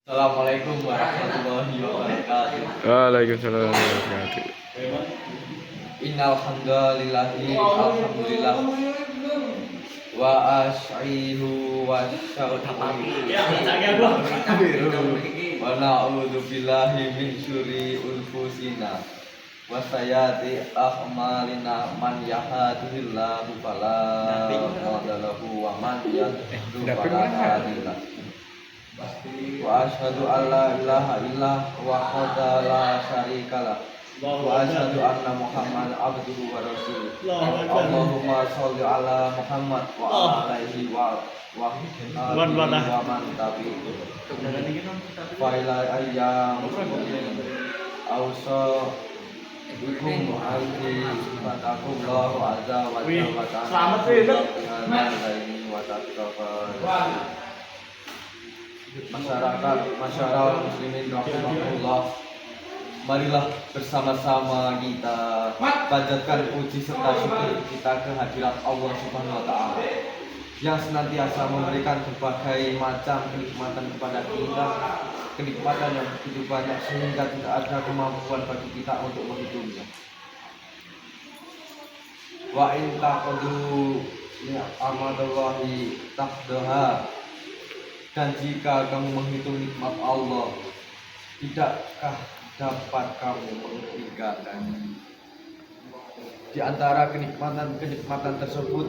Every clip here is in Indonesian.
Assalamualaikum warahmatullahi wabarakatuh. Waalaikumsalam warahmatullahi wabarakatuh. Innal hamdalillahi alhamdulillah wa asy'iru wa wa na'udzu billahi min syururi anfusina wa sayyiati a'malina man yahdihillahu fala mudilla lahu wa man yudlil fala hadiya lahu. Wa asyhadu an la ilaha illa wahdahu la syarika lah wa asyhadu anna Muhammadan abduhu wa rasuluh. Allahumma sholli ala Muhammad wa ala alihi wa alihi wa man tabi'ahu fa ila ayyam awsa bikum alaihi fatakullahu azza wa jalla selamat wa ta'ala masyarakat muslimin rahimahullah, marilah bersama-sama kita panjatkan puji serta syukur kita kehadirat Allah Subhanahu wa taala yang senantiasa memberikan berbagai macam kenikmatan kepada kita, kenikmatan yang begitu banyak sehingga tidak ada kemampuan bagi kita untuk menghitungnya. Wa in taqdu ni'matallahi tahdaha, dan jika kamu menghitung nikmat Allah, tidakkah dapat kamu menghinggakannya? Di antara kenikmatan tersebut,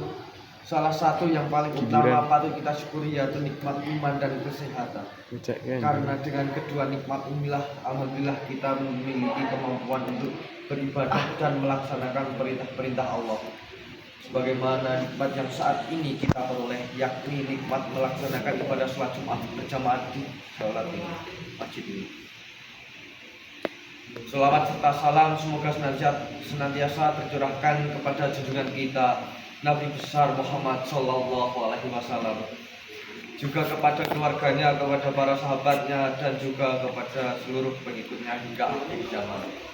salah satu yang paling utama patut kita syukuri yaitu nikmat iman dan kesehatan. Karena dengan kedua nikmat inilah alhamdulillah kita memiliki kemampuan untuk beribadah dan melaksanakan perintah-perintah Allah. Sebagaimana nikmat yang saat ini kita peroleh, yakni nikmat melaksanakan ibadah sholat Jumat berjamaah di sholat masjid ini. Selawat serta salam semoga senantiasa tercurahkan kepada junjungan kita Nabi besar Muhammad Sallallahu Alaihi Wasallam, juga kepada keluarganya, kepada para sahabatnya, dan juga kepada seluruh pengikutnya hingga akhir zaman.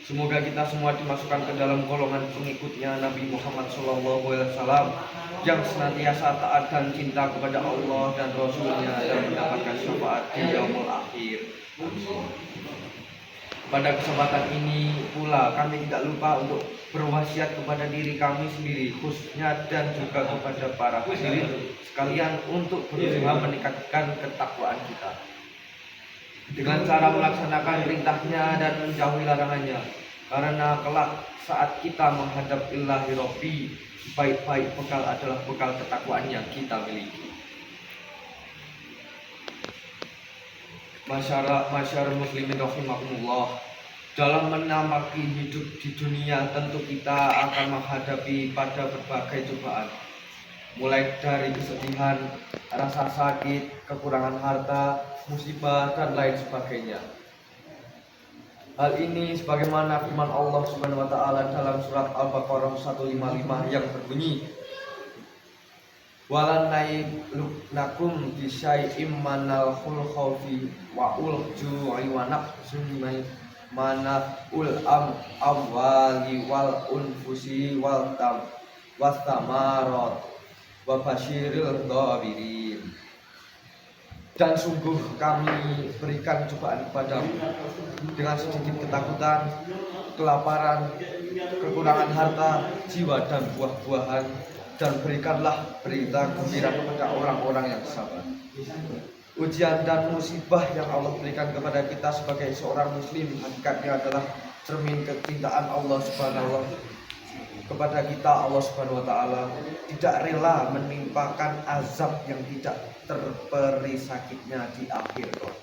Semoga kita semua dimasukkan ke dalam golongan pengikutnya Nabi Muhammad SAW yang senantiasa taat dan cinta kepada Allah dan Rasulnya dan mendapatkan syafaat di yaumul akhir. Pada kesempatan ini pula kami tidak lupa untuk berwasiat kepada diri kami sendiri khususnya dan juga kepada para hadirin sekalian untuk berusaha meningkatkan ketakwaan kita dengan cara melaksanakan perintahnya dan menjauhi larangannya, karena kelak saat kita menghadap Ilahi Rabbi, baik-baik bekal adalah bekal ketakwaan yang kita miliki. Masyarakat muslimin rahimahumullah, dalam menamaki hidup di dunia tentu kita akan menghadapi pada berbagai cobaan, mulai dari kesedihan, rasa sakit, kekurangan harta, musibah, dan lain sebagainya. Hal ini sebagaimana firman Allah Subhanahu wa taala dalam surat Al-Baqarah 155 yang berbunyi, walan nakum bisyai'im manal khawfi wa ulju'i wa naqsum mana'ul amwali wal unfusi wal tamarat wa basyiril dhabirin. Dan sungguh kami berikan cobaan kepadamu dengan sedikit ketakutan, kelaparan, kekurangan harta, jiwa dan buah-buahan, dan berikanlah berita gembira kepada orang-orang yang sabar. Ujian dan musibah yang Allah berikan kepada kita sebagai seorang muslim hakikatnya adalah cermin kecintaan Allah Subhanahu kepada kita. Allah Subhanahu wa taala tidak rela menimpakan azab yang tidak terperi sakitnya di akhir kelak,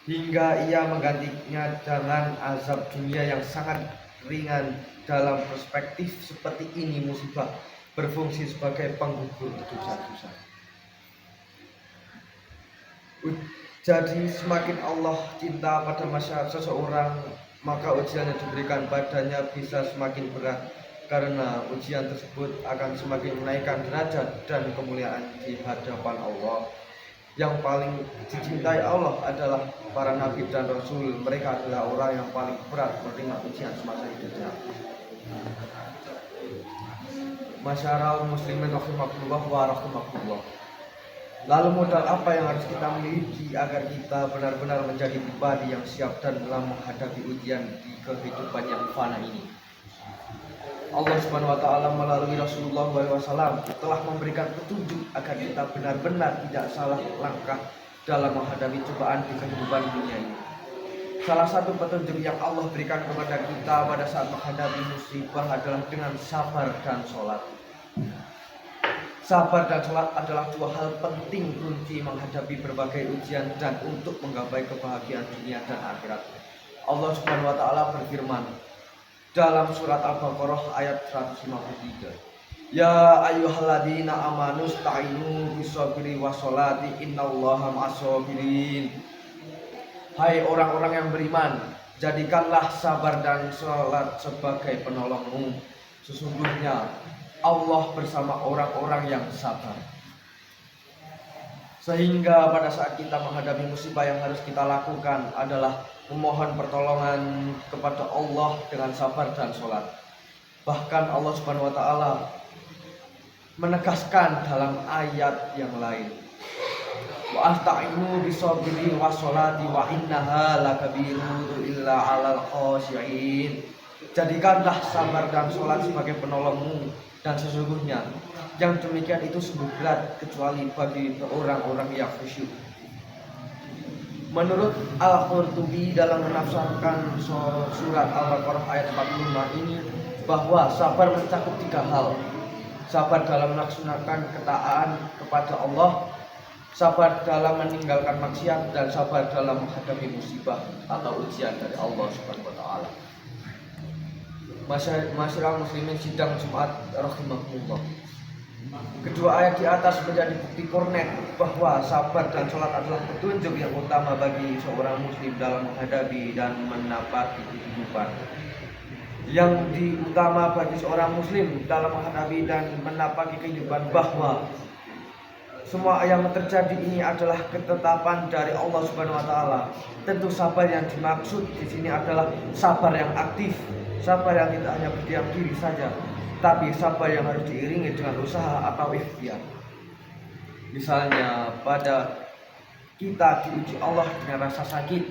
hingga ia menggantinya dengan azab dunia yang sangat ringan. Dalam perspektif seperti ini, musibah berfungsi sebagai penggugur dosa-dosa. Jadi semakin Allah cinta pada masyarakat seseorang, maka ujian yang diberikan padanya bisa semakin berat, karena ujian tersebut akan semakin menaikkan derajat dan kemuliaan di hadapan Allah. Yang paling dicintai Allah adalah para nabi dan rasul. Mereka adalah orang yang paling berat menerima ujian semasa hidupnya. Masyarakat muslimin rahimahullah wa rahimahullah, Lalu modal apa yang harus kita miliki agar kita benar-benar menjadi pribadi yang siap dan dalam menghadapi ujian di kehidupan yang fana ini? Allah Subhanahu wa taala melalui Rasulullah SAW telah memberikan petunjuk agar kita benar-benar tidak salah langkah dalam menghadapi cobaan di kehidupan dunia ini. Salah satu petunjuk yang Allah berikan kepada kita pada saat menghadapi musibah adalah dengan sabar dan sholat. Sabar dan sholat adalah dua hal penting kunci menghadapi berbagai ujian dan untuk menggapai kebahagiaan dunia dan akhirat. Allah Subhanahu wa taala berfirman dalam surat Al-Baqarah ayat 153. Ya ayyuhalladzina amanu sta'inu bis-sabri was-sholati innallaha ma'as-sabirin. Hai orang-orang yang beriman, jadikanlah sabar dan sholat sebagai penolongmu. Sesungguhnya Allah bersama orang-orang yang sabar. Sehingga pada saat kita menghadapi musibah yang harus kita lakukan adalah memohon pertolongan kepada Allah dengan sabar dan sholat. Bahkan Allah Subhanahu wa taala menegaskan dalam ayat yang lain, wa asta'inu bisabri washolati wa innaha lakabiru illa 'alal khashi'in. Jadikanlah sabar dan sholat sebagai penolongmu, dan sesungguhnya yang demikian itu sungguh berat kecuali bagi orang-orang yang khusyuk. Menurut Al-Qurtubi dalam menafsirkan surat Al-Baqarah ayat 45 ini, bahwa sabar mencakup tiga hal: sabar dalam melaksanakan ketaatan kepada Allah, sabar dalam meninggalkan maksiat, dan sabar dalam menghadapi musibah atau ujian dari Allah Subhanahu wa taala. Masyarakat muslimin sidang Jumat rahimahullah. Kedua ayat di atas menjadi bukti kornet bahwa sabar dan sholat adalah petunjuk yang utama bagi seorang muslim dalam menghadapi dan menapaki kehidupan. Yang diutama bagi seorang muslim dalam menghadapi dan menapaki kehidupan bahwa semua yang terjadi ini adalah ketetapan dari Allah Subhanahu wa taala. Tentu sabar yang dimaksud di sini adalah sabar yang aktif, sabar yang tidak hanya berdiam diri saja, tapi sabar yang harus diiringi dengan usaha atau ikhtiar. Misalnya pada kita diuji Allah dengan rasa sakit,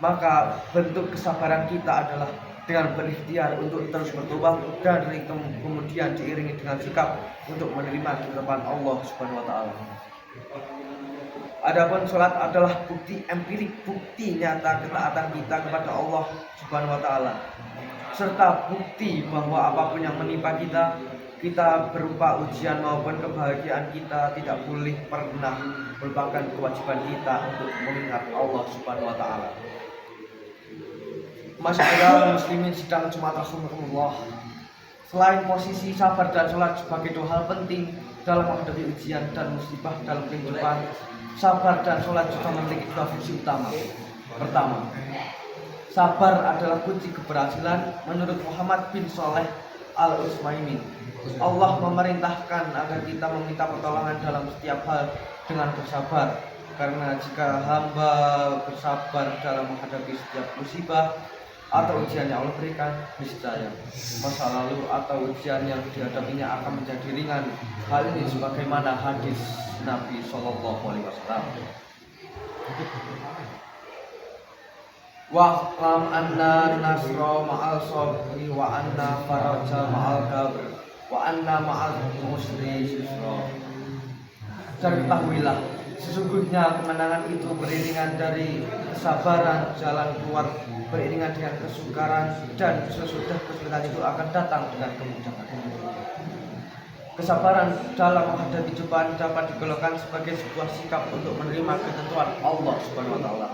maka bentuk kesabaran kita adalah dengan berikhtiar untuk terus bertobat dan kemudian diiringi dengan sikap untuk menerima ketetapan Allah Subhanahu wa taala. Adapun sholat adalah bukti empirik, bukti nyata ketaatan kita kepada Allah Subhanahu wa taala, serta bukti bahwa apapun yang menimpa kita berupa ujian maupun kebahagiaan kita, tidak boleh pernah melupakan kewajiban kita untuk mengingat Allah Subhanahu wa taala. Masyarakat muslimin sidang Jumat rahimahullah. Selain posisi sabar dan sholat sebagai dua hal penting dalam menghadapi ujian dan musibah dalam kehidupan, sabar dan sholat juga memiliki dua fungsi utama. Pertama, sabar adalah kunci keberhasilan menurut Muhammad bin Shalih Al-Utsaimin. Allah memerintahkan agar kita meminta pertolongan dalam setiap hal dengan bersabar, karena jika hamba bersabar dalam menghadapi setiap musibah atau ujian yang Allah berikan, niscaya masa lalu atau ujian yang dihadapinya akan menjadi ringan. Hal ini sebagaimana hadis Nabi Shallallahu Alaihi Wasallam. Wa'lam anna nasra ma'al sabri wa anna faraja ma'al kabr wa anna ma'al usri yusra. Dan ketahuilah, sesungguhnya kemenangan itu beriringan dari kesabaran, jalan keluar beriringan dengan kesukaran, dan sesudah kesulitan itu akan datang dengan kemudahan. Kesabaran dalam menghadapi cobaan dapat digolongkan sebagai sebuah sikap untuk menerima ketentuan Allah Subhanahu wa taala.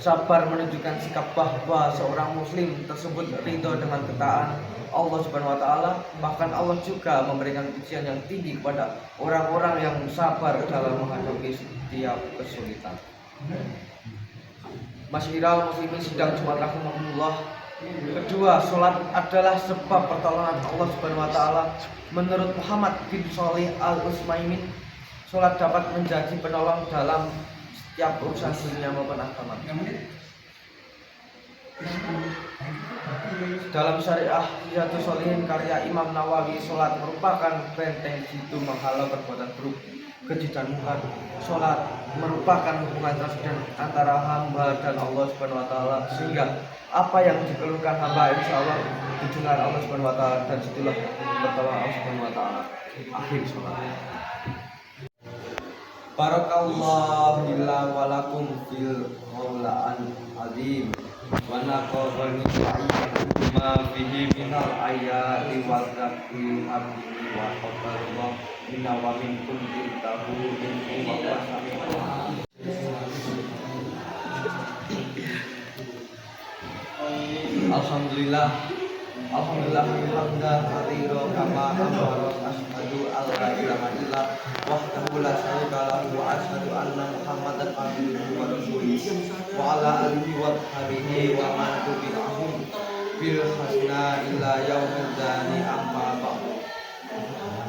Sabar menunjukkan sikap bahwa seorang muslim tersebut ridho dengan ketaatan Allah Subhanahu wa taala. Bahkan Allah juga memberikan pujian yang tinggi kepada orang-orang yang sabar dalam menghadapi setiap kesulitan. Masyiral muslimin sidang Jumat rahimahullah. Kedua, sholat adalah sebab pertolongan Allah Subhanahu wa taala. Menurut Muhammad bin Shalih Al-Utsaimin, sholat dapat menjadi penolong dalam setiap urusan dunia maupun agama. Dalam syariah Riyadhus Shalihin karya Imam Nawawi, sholat merupakan benteng jitu menghalau perbuatan buruk. kejidanukan. Sholat merupakan hubungan transden antara hamba dan Allah Subhanahu wa taala, sehingga apa yang dikeluhkan hamba insya Allah didengar Allah Subhanahu wa taala, dan situlah pertolongan Allah Subhanahu wa taala. Akhir sholat. Barakallahu lillah wa lakum fil Qur'an azim wa naqabani ma fihi minal ayati wal dzikri habibi wa qadarullah inna wa minkum tiltahu in wa sami'un. Alhamdulillah hamdan katsira kama amara asyhadu alla ilaha illa wahdahu la syarika lahu wa asyhadu anna muhammadan abduhu wa rasuluh wa ala alihi wa sahbihi wa man tabi'ahum bil hasna ila yaumil dzani amma ba'd.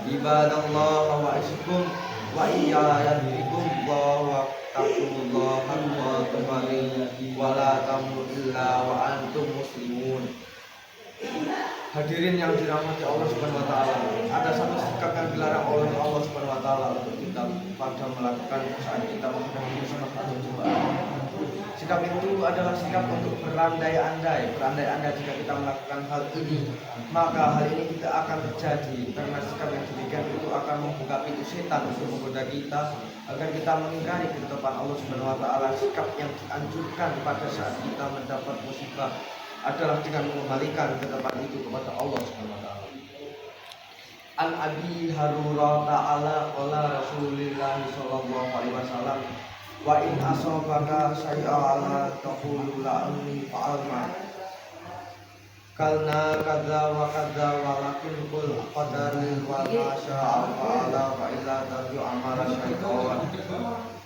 Ibadallah wa iskum wa iyyakum wa taqullah haqqa tuqatih wa la tamutunna illa wa antum muslimun. Hadirin yang dirahmati Allah Subhanahu wa taala, ada satu sikap yang dilarang oleh Allah Subhanahu wa taala untuk kita pada melakukan saat kita menghadapi musibah atau cobaan. Sikap itu adalah sikap untuk berandai-andai jika kita melakukan hal ini, maka hal ini tidak akan terjadi, karena sikap yang demikian itu akan membuka pintu setan untuk menggoda kita agar kita mengingkari ketetapan Allah Subhanahu wa taala. Sikap yang dianjurkan pada saat kita mendapat musibah adalah dengan mengembalikan ketetapan itu kepada Allah Subhanahu wa taala. An Abi Hurairah ta'ala qala Rasulullah sallallahu alaihi wasallam wa in asabaka syai'an taqulu la anni fa'alna kalna kadza wa kadza walakin qul qadarul wa ma sya'a fa'ala fa illa tarju amara syaitan.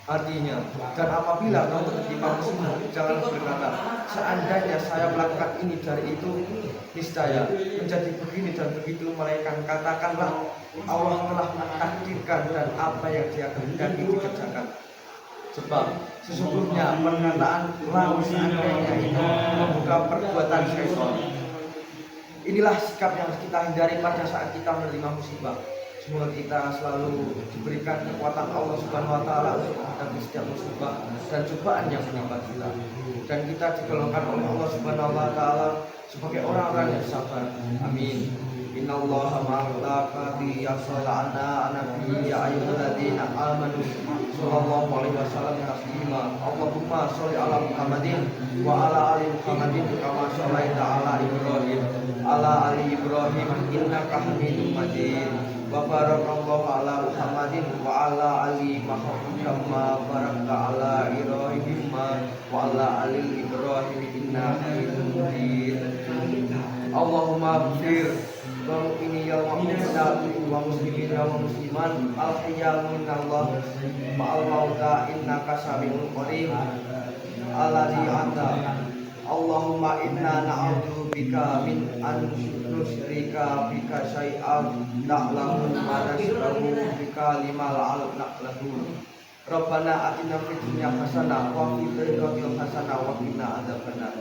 Artinya, dan apabila kamu tertimpa musibah, jangan berkata, seandainya saya melakukan ini dari itu, niscaya menjadi begini dan begitu, melainkan katakanlah Allah telah menakdirkan dan apa yang Dia kehendaki dikerjakan. Sebab sesungguhnya perkataan lalu seandainya itu membuka perbuatan syaitan. Inilah sikap yang harus kita hindari pada saat kita menerima musibah. Semoga kita selalu diberikan kekuatan Allah Subhanahu wa taala untuk menghadapi setiap musibah dan cobaan yang menimpa kita, dan kita digolongkan oleh Allah Subhanahu wa taala sebagai orang-orang yang sabar. Amin. Innallaha ma'al-muttaqin yashalluna 'alan nabi ya ayyuhalladzina amanu sallallahu alaihi wasallam taslima. Allahumma sholli ala Muhammadin wa ala ali Muhammadin kama shallaita ala Ibrahim ala ali Ibrahim innaka Hamidum Majid. Wa barakallahu ala Muhammadin wa ala ali Muhammad kama barakta ala Ibrahim wa ala ali Ibrahim innaka Hamidum Majid. Allahumma ighfir wa mu'mini ya mu'minat wa muslimin ya musliman al-hayya minallah ma'al mauta innaka sami'un qarib alladzi anta. Allahumma inna na'udzu bika min an nusyrika bika syai'an na'lamu ma nasrahu bika lima na'lamu. Rabbana atina fid dunya hasanah wa fil akhirati hasanah wa qina adzabannar.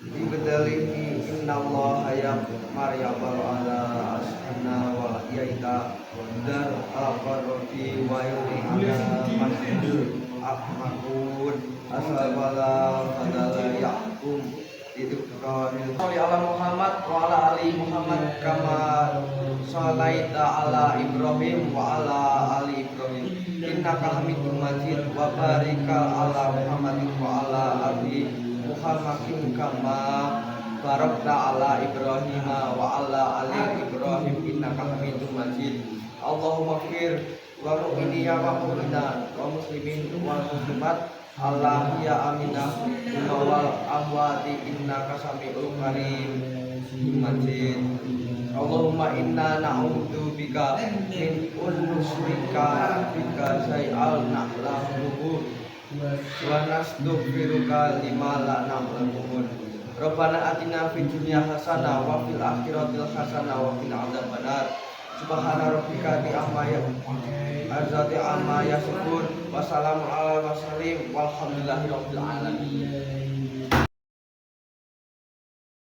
Ibadalihi innallaha ya'muru ala asna wal yaita dar al-qarati wa yu'ina masjidul ahmakun asal-bala fadala ya'kum idukkanil salli ala Muhammad wa ala ali Muhammad kama shallaita ala Ibrahim wa ala ali Ibrahim innaka Hamidum Majid. Wa barika ala Muhammadin wa ala ali Muhammadin kama barakta ala Ibrahim wa ala ali Ibrahim innaka Hamidum Majid. Allahumma ighfir wa mu'mini ya mu'minat wa muslimin wa muslimat Allah ya aminah wal amwati innaka sami'ul karim Majid. Allahumma inna na'udzu bika min nusyrika bika syai'al na'lamuhu wa nastaghfiruka lima la na'lamu. Rabbana atina fid dunya hasanah wa fil akhirati hasanah wa qina adzabannar. Subhana rabbika azati amma yasifun wa salamun alal mursalin walhamdulillahi rabbil alamin.